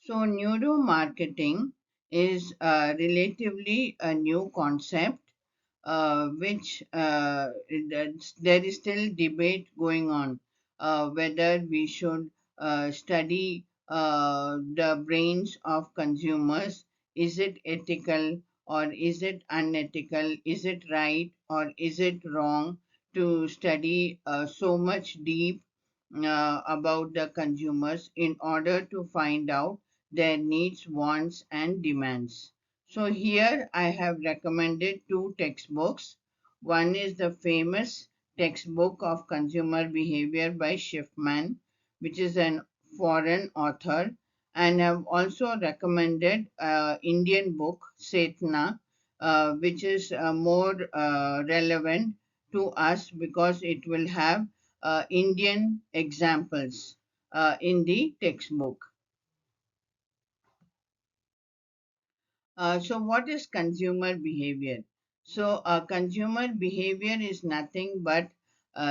So, neuromarketing is relatively a new concept, which there is still debate going on whether we should study the brains of consumers. Is it ethical or is it unethical? Is it right or is it wrong to study so much deep about the consumers in order to find out their needs, wants, and demands. So, here I have recommended two textbooks. One is the famous textbook of consumer behavior by Schiffman, which is an foreign author, and have also recommended Indian book Setna, which is more relevant to us because it will have Indian examples in the textbook. So, what is consumer behavior? So, consumer behavior is nothing but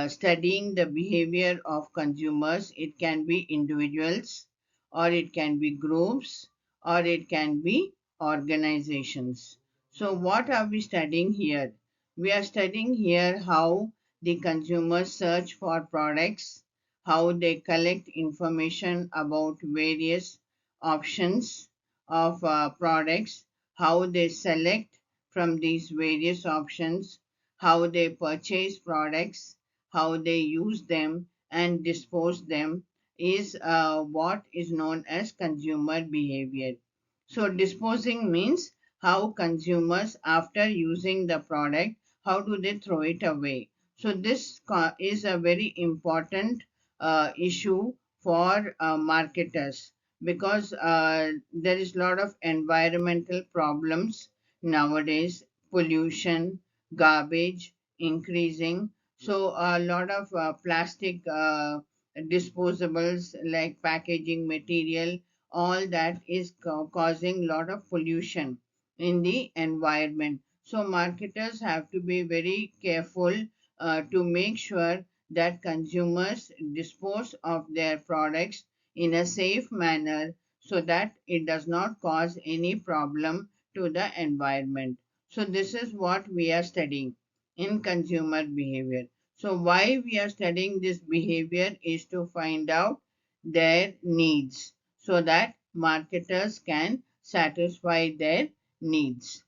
studying the behavior of consumers. It can be individuals, or it can be groups, or it can be organizations. So, what are we studying here? We are studying here how the consumers search for products, how they collect information about various options of products, how they select from these various options, how they purchase products, how they use them and dispose them is what is known as consumer behavior. So disposing means how consumers after using the product, how do they throw it away. So this is a very important issue for marketers because there is a lot of environmental problems nowadays, pollution, garbage increasing. So a lot of plastic disposables like packaging material, all that is causing a lot of pollution in the environment. So marketers have to be very careful to make sure that consumers dispose of their products in a safe manner so that it does not cause any problem to the environment. So this is what we are studying in consumer behavior. So why we are studying this behavior is to find out their needs so that marketers can satisfy their needs.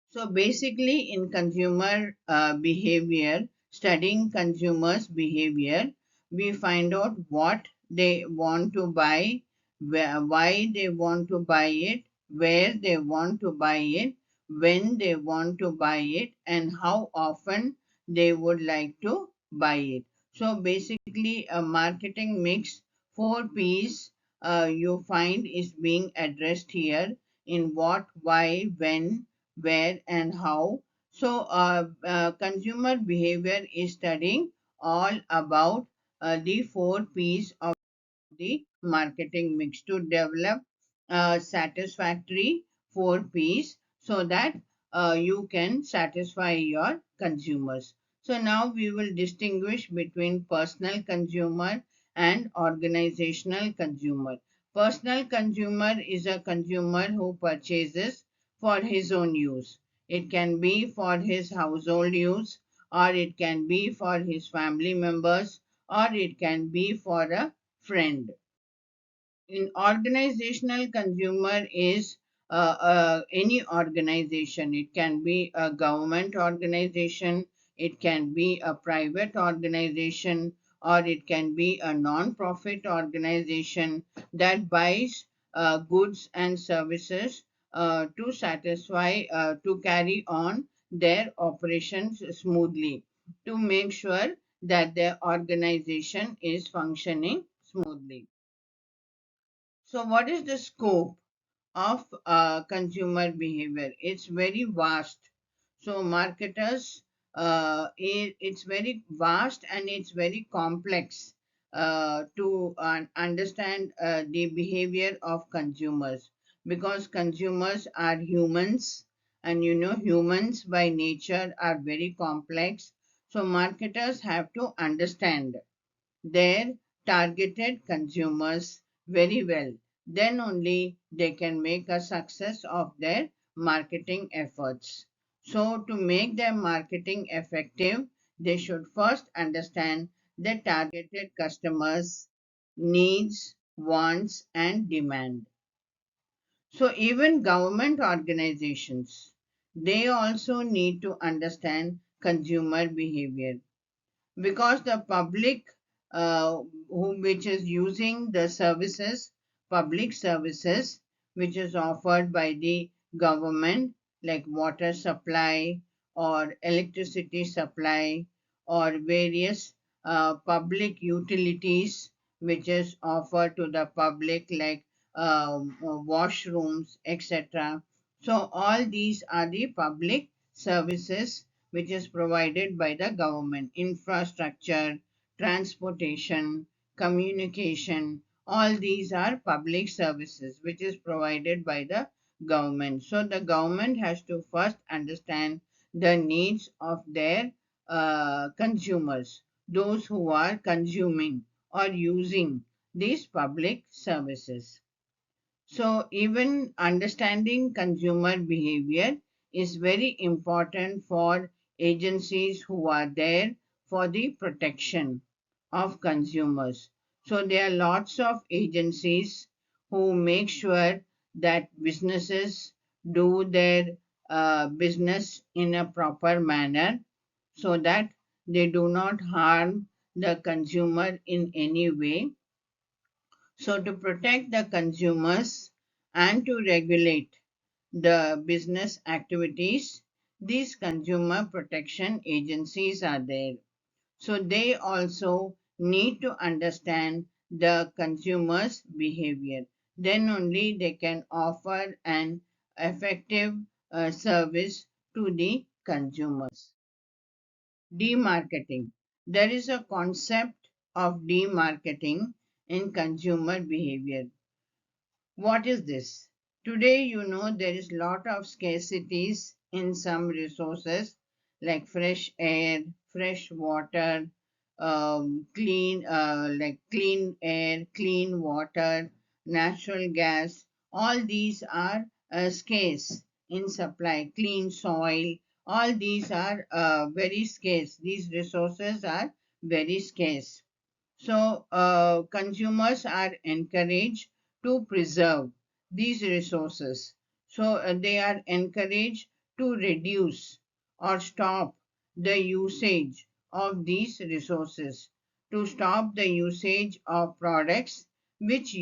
So basically, in consumer behavior, studying consumers' behavior, we find out what they want to buy, why they want to buy it, where they want to buy it, when they want to buy it, and how often they would like to buy it. So basically, a marketing mix, 4 P's you find is being addressed here in what, why, when, where, and how. So, consumer behavior is studying all about the 4 P's of the marketing mix to develop satisfactory 4 P's so that you can satisfy your consumers. So, now we will distinguish between personal consumer and organizational consumer. Personal consumer is a consumer who purchases for his own use. It can be for his household use, or it can be for his family members, or it can be for a friend. In organizational consumer is any organization. It can be a government organization, it can be a private organization, or it can be a non-profit organization that buys goods and services to satisfy, to carry on their operations smoothly, to make sure that their organization is functioning smoothly. So, what is the scope of consumer behavior? It's very vast. So, marketers, it's very vast and it's very complex to understand the behavior of consumers because consumers are humans, and humans by nature are very complex. So, marketers have to understand their targeted consumers very well Then only they can make a success of their marketing efforts. So, to make their marketing effective, they should first understand the targeted customers' needs, wants, and demand. So, even government organizations, they also need to understand consumer behavior, because the public which is using the services, public services which is offered by the government, like water supply or electricity supply or various public utilities which is offered to the public, like washrooms, etc. So all these are the public services which is provided by the government. Infrastructure, transportation, communication, all these are public services which is provided by the government. So the government has to first understand the needs of their consumers, those who are consuming or using these public services. So, even understanding consumer behavior is very important for agencies who are there for the protection of consumers. So, there are lots of agencies who make sure that businesses do their business in a proper manner so that they do not harm the consumer in any way. So, to protect the consumers and to regulate the business activities, these consumer protection agencies are there. So, they also need to understand the consumer's behavior. Then only they can offer an effective service to the consumers. Demarketing. There is a concept of demarketing in consumer behavior. What is this? Today, there is lot of scarcities in some resources like fresh air, fresh water, clean air, clean water, natural gas. All these are scarce in supply. Clean soil. All these are very scarce. These resources are very scarce. So, consumers are encouraged to preserve these resources. So, they are encouraged to reduce or stop the usage of these resources, to stop the usage of products which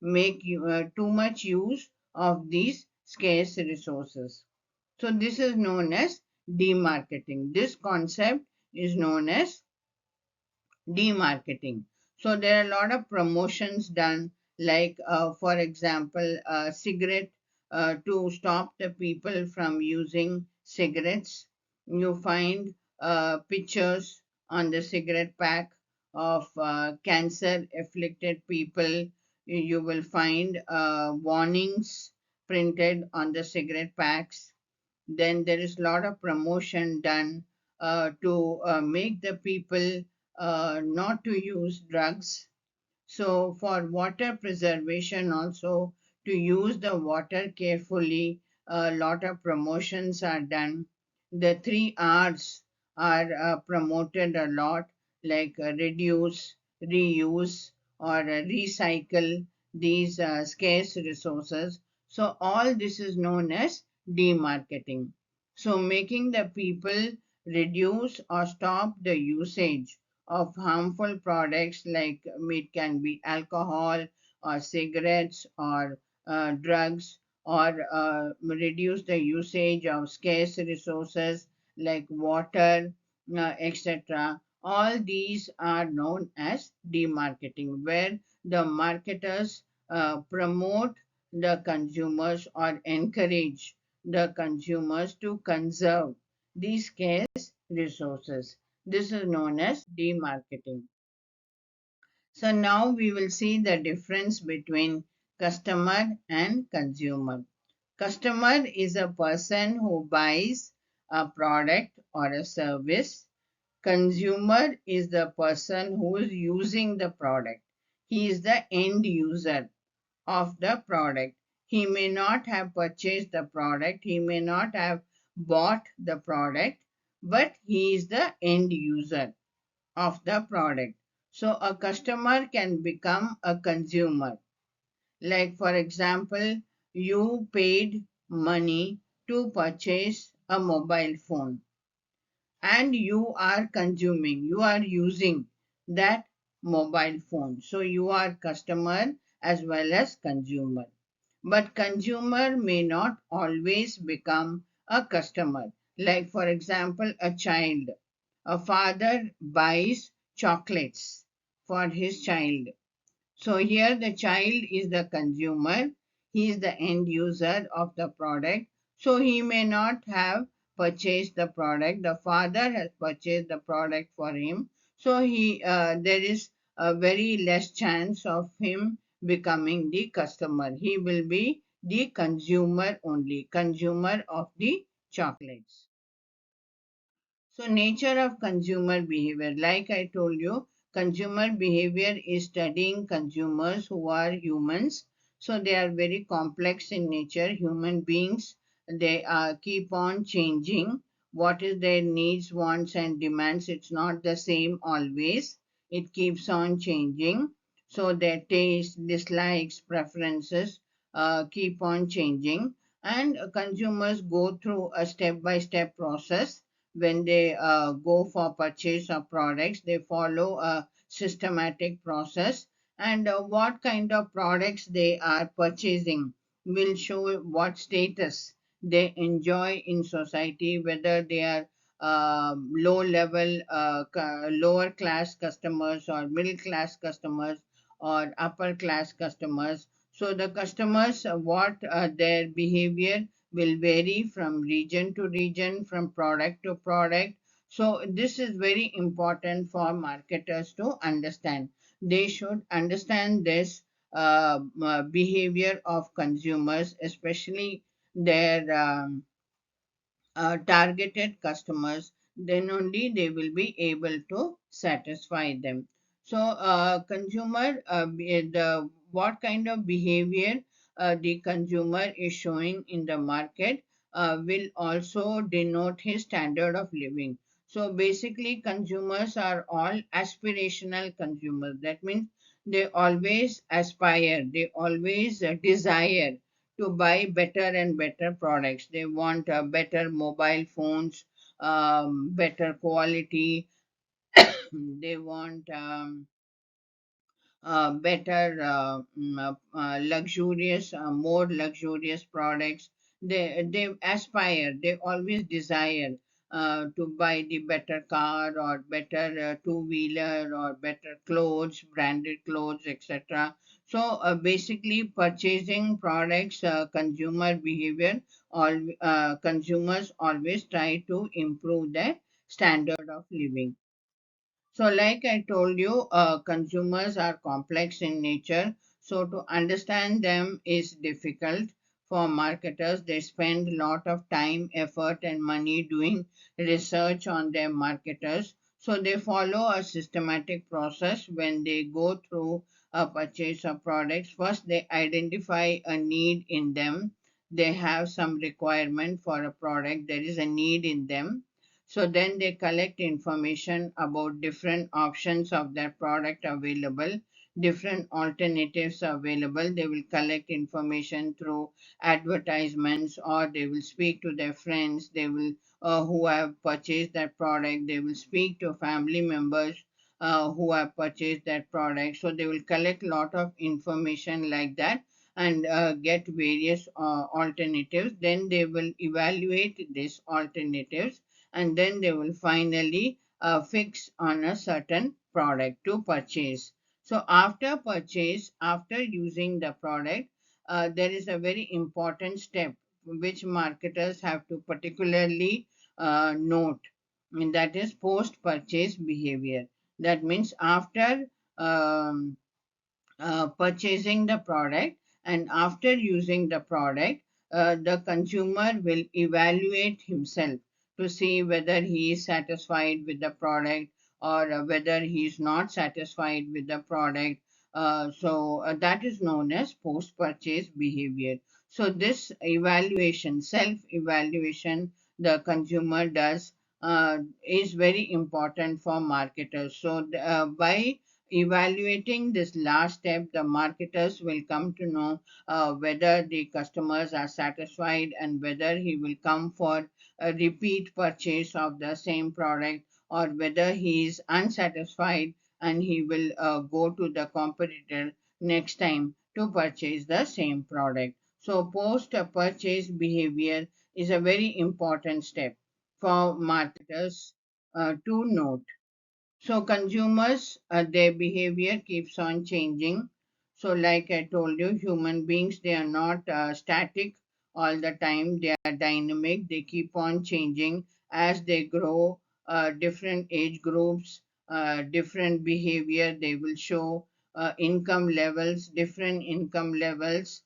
make too much use of these scarce resources. So, this is known as demarketing. This concept is known as demarketing. So there are a lot of promotions done, like for example, cigarette to stop the people from using cigarettes. You find pictures on the cigarette pack of cancer afflicted people. You will find warnings printed on the cigarette packs. Then there is a lot of promotion done to make the people not to use drugs. So, for water preservation, also to use the water carefully, a lot of promotions are done. The three R's are promoted a lot, like reduce, reuse, or recycle these scarce resources. So, all this is known as demarketing. So, making the people reduce or stop the usage of harmful products, like it can be alcohol or cigarettes or drugs, or reduce the usage of scarce resources like water, etc. All these are known as demarketing, where the marketers promote the consumers or encourage the consumers to conserve these scarce resources. This is known as demarketing. So now we will see the difference between customer and consumer. Customer is a person who buys a product or a service. Consumer is the person who is using the product. He is the end user of the product. He may not have purchased the product, he may not have bought the product, but he is the end user of the product. So a customer can become a consumer. Like, for example, you paid money to purchase a mobile phone and you are consuming, you are using that mobile phone. So you are customer as well as consumer. But consumer may not always become a customer. Like, for example, a child. A father buys chocolates for his child, so here the child is the consumer, he is the end user of the product. So he may not have purchased the product. The father has purchased the product for him. So there is a very less chance of him becoming the customer. He will be the consumer only, consumer of the chocolates. So, nature of consumer behavior. Like I told you, consumer behavior is studying consumers who are humans. So, they are very complex in nature. Human beings, they keep on changing. What is their needs, wants, and demands? It's not the same always. It keeps on changing. So, their taste, dislikes, preferences keep on changing. And consumers go through a step by step process when they go for purchase of products. They follow a systematic process, and what kind of products they are purchasing will show what status they enjoy in society, whether they are low level, lower class customers, or middle class customers, or upper class customers. So the customers, what their behavior will vary from region to region, from product to product. So, this is very important for marketers to understand. They should understand this behavior of consumers, especially their targeted customers, then only they will be able to satisfy them. So, consumer, the what kind of behavior the consumer is showing in the market will also denote his standard of living. So, basically, consumers are all aspirational consumers. That means they always aspire, they always desire to buy better and better products. They want better mobile phones, better quality. They want better, luxurious, more luxurious products. They aspire, they always desire to buy the better car, or better two-wheeler, or better clothes, branded clothes, etc. So basically, purchasing products, consumer behavior, all consumers always try to improve their standard of living. So, like I told you, consumers are complex in nature. So, to understand them is difficult for marketers. They spend a lot of time, effort, and money doing research on their marketers. So, they follow a systematic process when they go through a purchase of products. First, they identify a need in them. They have some requirement for a product. There is a need in them, so then they collect information about different options of that product available, different alternatives available. They will collect information through advertisements, or they will speak to their friends. They will who have purchased that product. They will speak to family members who have purchased that product. So they will collect a lot of information like that, and get various alternatives. Then they will evaluate these alternatives, and then they will finally fix on a certain product to purchase. So after purchase, after using the product, there is a very important step which marketers have to particularly note, and that is post purchase behavior. That means after um, purchasing the product and after using the product, the consumer will evaluate himself to see whether he is satisfied with the product, or whether he is not satisfied with the product. That is known as post-purchase behavior. So this evaluation, self-evaluation, the consumer does is very important for marketers. So by evaluating this last step, the marketers will come to know whether the customers are satisfied and whether he will come for a repeat purchase of the same product, or whether he is unsatisfied and he will go to the competitor next time to purchase the same product. So post purchase behavior is a very important step for marketers to note. So consumers, their behavior keeps on changing. So like I told you, human beings, they are not static all the time. They are dynamic. They keep on changing as they grow. Different age groups, different behavior they will show. Income levels, different income levels.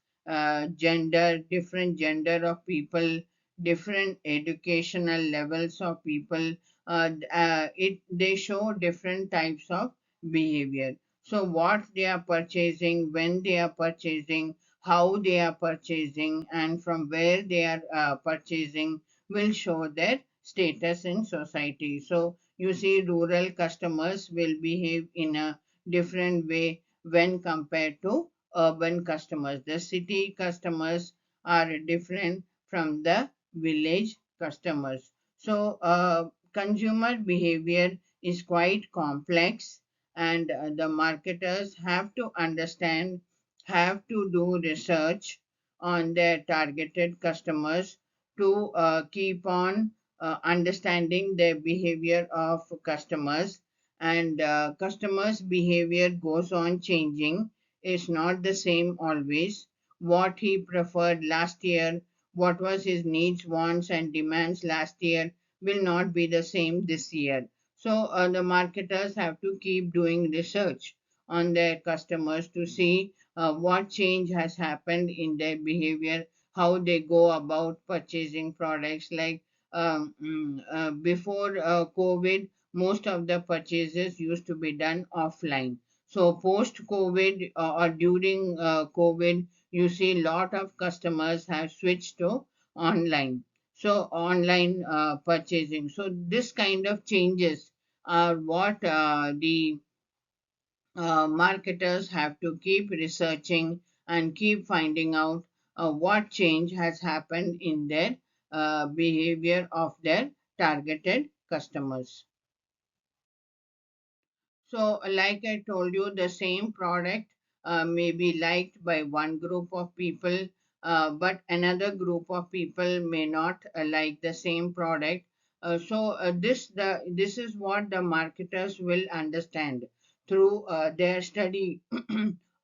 Gender, different gender of people, different educational levels of people. They show different types of behavior. So what they are purchasing, when they are purchasing, how they are purchasing, and from where they are purchasing will show their status in society. So you see, rural customers will behave in a different way when compared to urban customers. The city customers are different from the village customers. So consumer behavior is quite complex, and the marketers have to understand, have to do research on their targeted customers to keep on understanding the behavior of customers. And customers behavior goes on changing. It's not the same always. What he preferred last year, what was his needs, wants and demands last year, will not be the same this year. So the marketers have to keep doing research on their customers to see what change has happened in their behavior, how they go about purchasing products. Like before COVID, most of the purchases used to be done offline. So post COVID or during COVID, you see a lot of customers have switched to online. So online purchasing. So this kind of changes are what the marketers have to keep researching and keep finding out what change has happened in their behavior of their targeted customers. So, like I told you, the same product may be liked by one group of people, but another group of people may not like the same product. This is what the marketers will understand through their study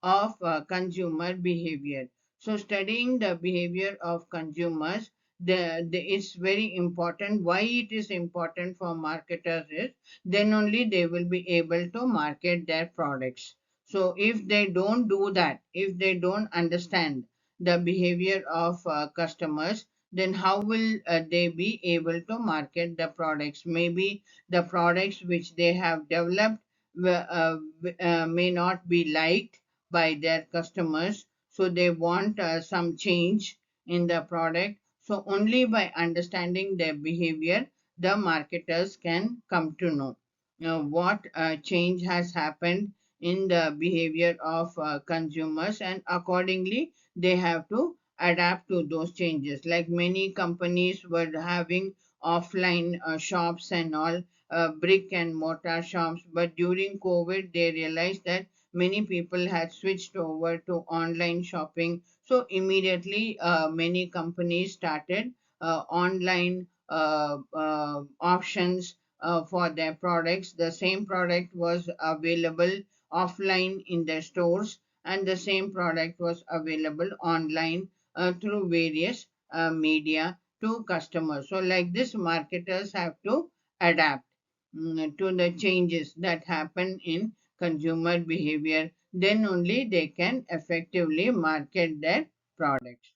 of consumer behavior. So, studying the behavior of consumers, it's very important. Why it is important for marketers is then only they will be able to market their products. So if they don't do that, if they don't understand the behavior of customers, then how will they be able to market the products? Maybe the products which they have developed may not be liked by their customers, so they want some change in the product. So only by understanding their behavior, the marketers can come to know what change has happened in the behavior of consumers, and accordingly they have to adapt to those changes. Like many companies were having offline shops and all, brick and mortar shops, but during COVID they realized that many people had switched over to online shopping. So immediately many companies started online options for their products. The same product was available offline in their stores, and the same product was available online through various media to customers. So, like this, marketers have to adapt to the changes that happen in consumer behavior. Then only they can effectively market their products.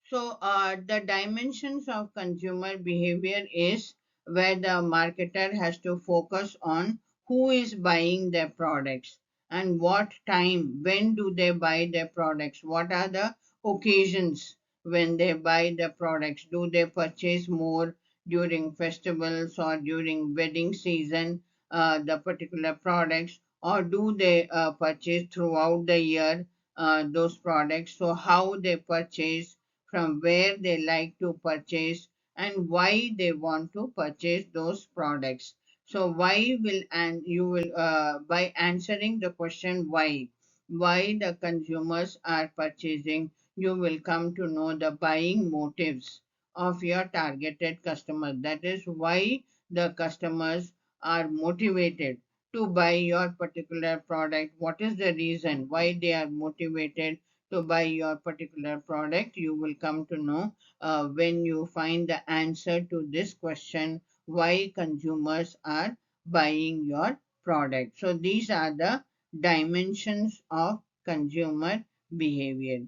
So, the dimensions of consumer behavior is where the marketer has to focus on who is buying their products. and what time, when do they buy their products, what are the occasions when they buy the products. Do they purchase more during festivals or during wedding season, the particular products, or do they purchase throughout the year those products? So how they purchase, from where they like to purchase, and why they want to purchase those products. So why will, and you will, by answering the question why the consumers are purchasing, you will come to know the buying motives of your targeted customer. That is why the customers are motivated to buy your particular product. What is the reason why they are motivated to buy your particular product? You will come to know when you find the answer to this question, why consumers are buying your product. So these are the dimensions of consumer behavior.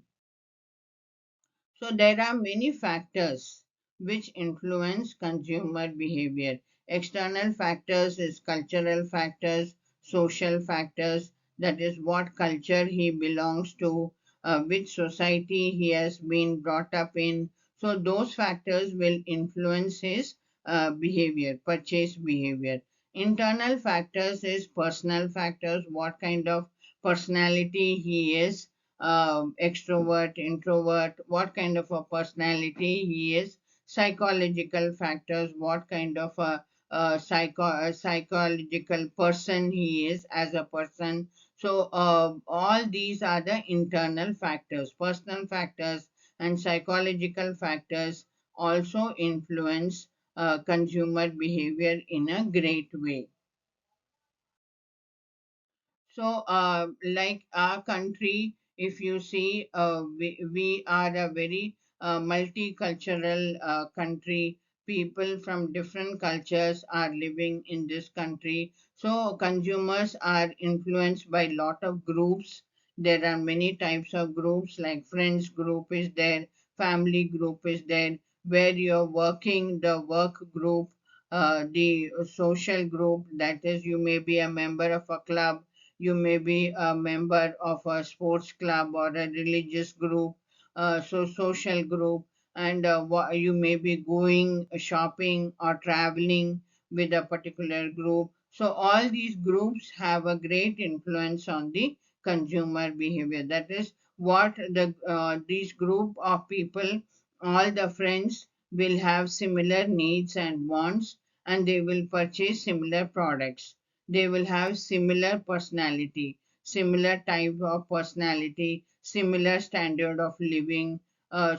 So there are many factors which influence consumer behavior. External factors is cultural factors, social factors, that is what culture he belongs to, which society he has been brought up in. So those factors will influence his behavior, purchase behavior. Internal factors is personal factors, what kind of personality he is, extrovert, introvert, what kind of a personality he is, psychological factors, what kind of a psychological person he is as a person. So, all these are the internal factors. Personal factors and psychological factors also influence consumer behavior in a great way. So, like our country, if you see, we are a very multicultural country. People from different cultures are living in this country. So, consumers are influenced by lot of groups. There are many types of groups, like friends group is there, family group is there, where you're working, the work group, the social group, that is, you may be a member of a club, you may be a member of a sports club or a religious group, so social group, and you may be going shopping or traveling with a particular group. So all these groups have a great influence on the consumer behavior. That is what these group of people, all the friends will have similar needs and wants, and they will purchase similar products. They will have similar personality, similar type of personality, similar standard of living.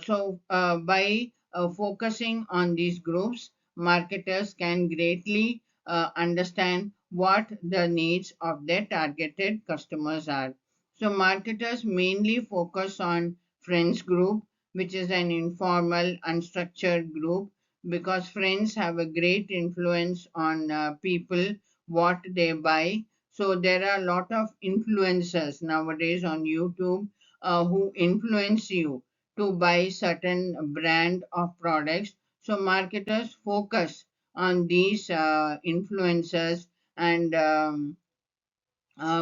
So by focusing on these groups, marketers can greatly understand what the needs of their targeted customers are. So marketers mainly focus on friends group, which is an informal, unstructured group, because friends have a great influence on people, what they buy. So there are a lot of influencers nowadays on YouTube who influence you to buy certain brand of products. So marketers focus on these influencers and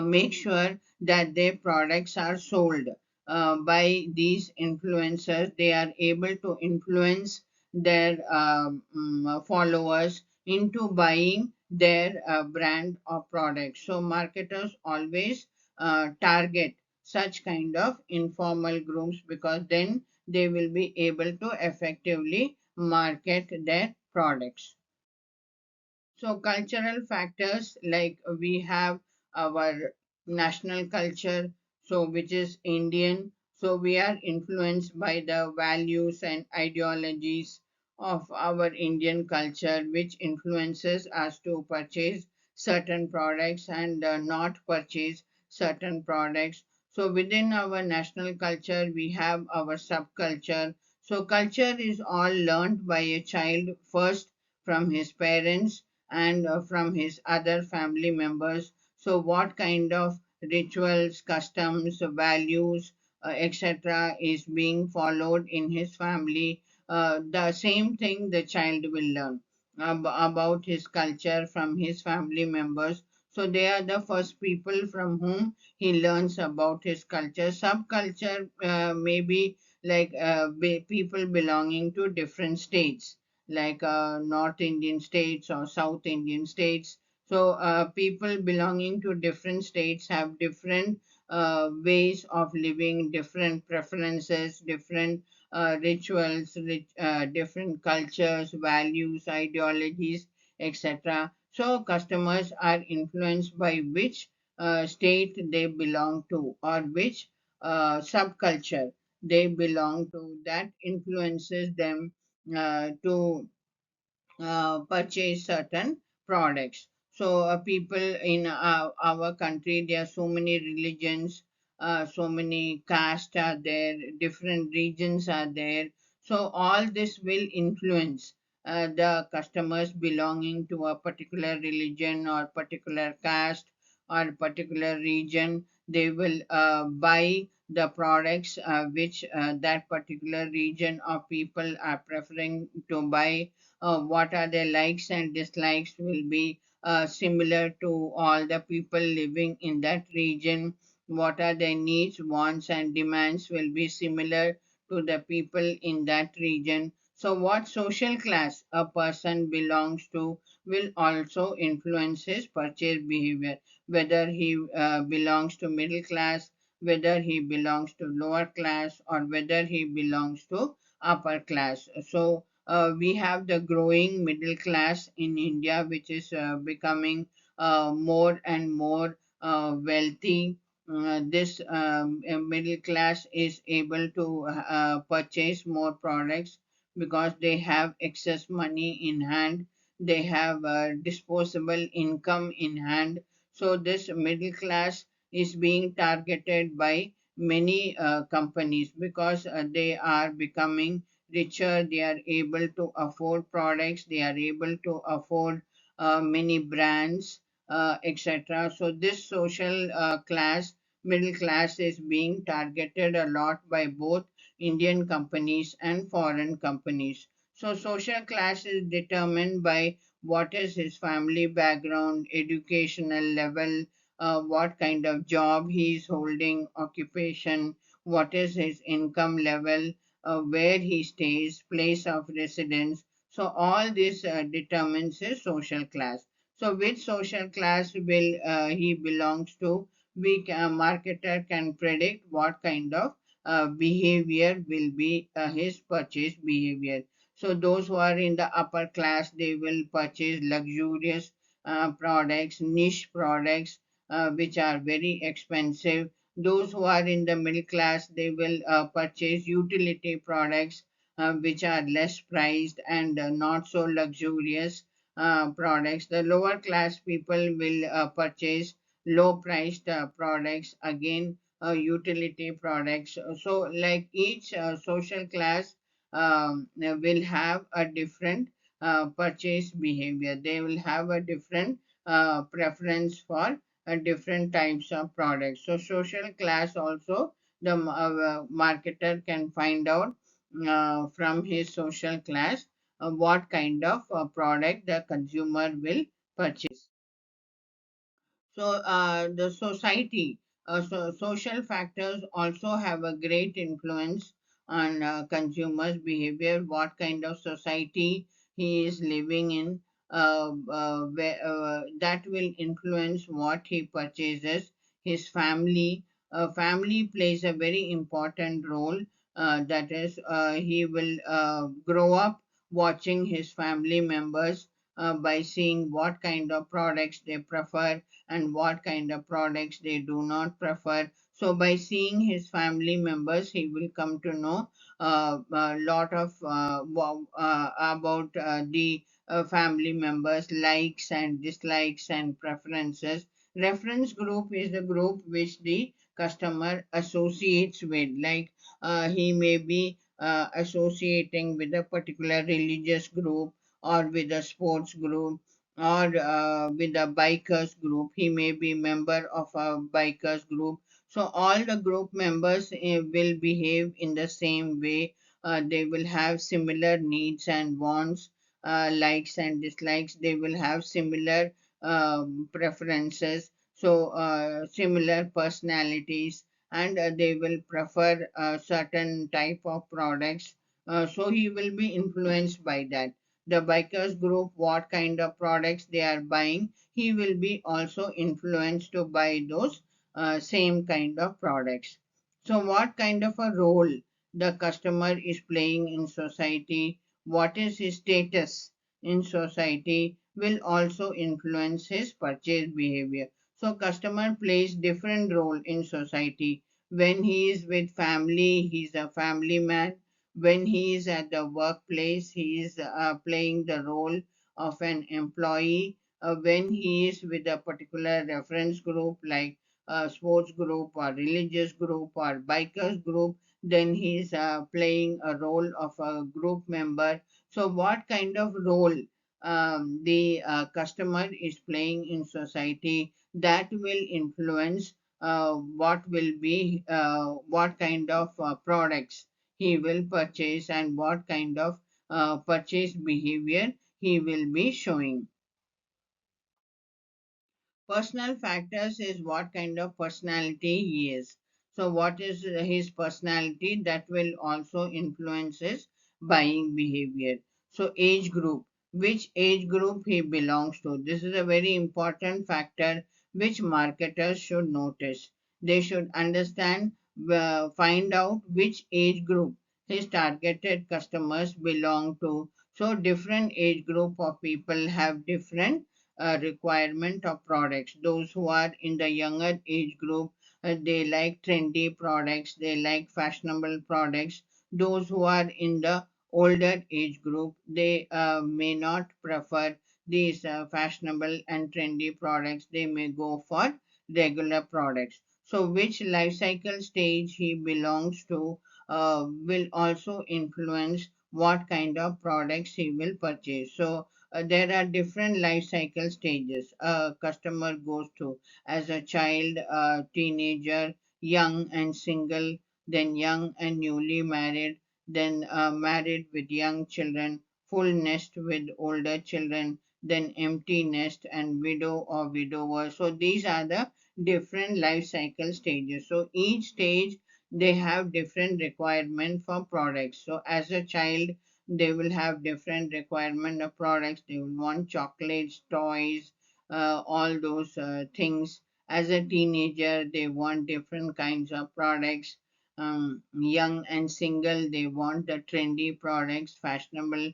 make sure that their products are sold by these influencers. They are able to influence their followers into buying their brand or product. So marketers always target such kind of informal groups, because then they will be able to effectively market their products. So cultural factors, like we have our national culture, so which is Indian. So we are influenced by the values and ideologies of our Indian culture, which influences us to purchase certain products and not purchase certain products. So within our national culture, we have our subculture. So culture is all learned by a child first from his parents and from his other family members. So, what kind of rituals, customs, values, etc., is being followed in his family? The same thing the child will learn about his culture from his family members. So they are the first people from whom he learns about his culture. Subculture may be like people belonging to different states, like North Indian states or South Indian states. So people belonging to different states have different ways of living, different preferences, different rituals, different cultures, values, ideologies, etc. So customers are influenced by which state they belong to, or which subculture they belong to. That influences them to purchase certain products. So, people in our country, there are so many religions, so many castes are there, different regions are there. So, all this will influence the customers belonging to a particular religion or particular caste or particular region. They will buy the products which that particular region of people are preferring to buy. What are their likes and dislikes will be similar to all the people living in that region. What are their needs, wants, and demands will be similar to the people in that region. So, what social class a person belongs to will also influence his purchase behavior. Whether he belongs to middle class, whether he belongs to lower class, or whether he belongs to upper class. So, we have the growing middle class in India, which is becoming more and more wealthy. This middle class is able to purchase more products because they have excess money in hand, they have disposable income in hand. So, this middle class is being targeted by many companies because they are becoming richer, they are able to afford products, they are able to afford many brands, etc. So, this social class, middle class, is being targeted a lot by both Indian companies and foreign companies. So, social class is determined by what is his family background, educational level, what kind of job he is holding, occupation, what is his income level, where he stays, place of residence. So all this determines his social class. So which social class will he belongs to? Marketer can predict what kind of behavior will be his purchase behavior. So those who are in the upper class, they will purchase luxurious products, niche products, which are very expensive. Those who are in the middle class, they will purchase utility products which are less priced and not so luxurious products. The lower class people will purchase low priced products, again utility products. So like each social class will have a different purchase behavior. They will have a different preference for different types of products. So, social class also, the marketer can find out from his social class what kind of product the consumer will purchase. So the society, social factors also have a great influence on consumers' behavior. What kind of society he is living in, that will influence what he purchases. His family, family plays a very important role. That is, he will grow up watching his family members by seeing what kind of products they prefer and what kind of products they do not prefer. So, by seeing his family members, he will come to know a lot of about the family members' likes and dislikes and preferences. Reference group is the group which the customer associates with, like he may be associating with a particular religious group or with a sports group or with a bikers group. He may be member of a bikers group. So all the group members will behave in the same way. They will have similar needs and wants, likes and dislikes. They will have similar preferences, so similar personalities, and they will prefer a certain type of products. So he will be influenced by that. The bikers group, what kind of products they are buying, he will be also influenced to buy those same kind of products. So what kind of a role the customer is playing in society, what is his status in society, will also influence his purchase behavior. So customer plays different role in society. When he is with family, he is a family man. When he is at the workplace, he is playing the role of an employee. When he is with a particular reference group like a sports group or religious group or bikers group, then he is playing a role of a group member. So what kind of role the customer is playing in society, that will influence what kind of products he will purchase and what kind of purchase behavior he will be showing. Personal factors is what kind of personality he is. So what is his personality, that will also influence his buying behavior. So age group, which age group he belongs to, this is a very important factor which marketers should notice. They should understand, find out which age group his targeted customers belong to. So different age group of people have different requirement of products. Those who are in the younger age group, they like trendy products, they like fashionable products. Those who are in the older age group, they may not prefer these fashionable and trendy products. They may go for regular products. So, which life cycle stage he belongs to will also influence what kind of products he will purchase. So, there are different life cycle stages a customer goes through as a child, teenager, young and single, then young and newly married, then married with young children, full nest with older children, then empty nest and widow or widower. So these are the different life cycle stages. So each stage they have different requirement for products. So as a child, they will have different requirement of products. They will want chocolates, toys, all those things. As a teenager, they want different kinds of products. Young and single, they want the trendy products, fashionable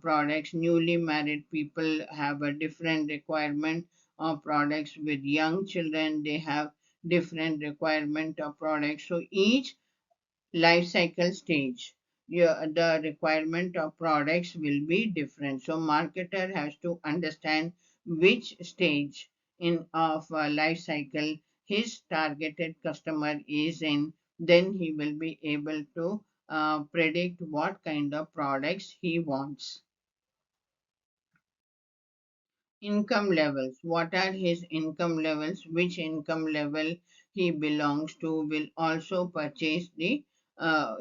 products. Newly married people have a different requirement of products. With young children, they have different requirement of products. So each life cycle stage, the requirement of products will be different. So marketer has to understand which stage in of life cycle his targeted customer is in. Then he will be able to predict what kind of products he wants. Income levels. What are his income levels? Which income level he belongs to will also purchase the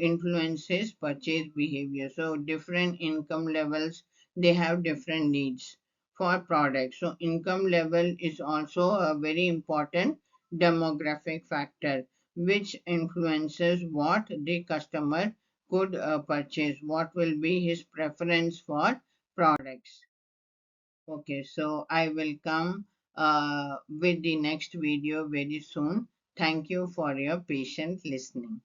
influences purchase behavior. So different income levels, they have different needs for products. So income level is also a very important demographic factor which influences what the customer could purchase, what will be his preference for products. Okay, so I will come with the next video very soon. Thank you for your patient listening.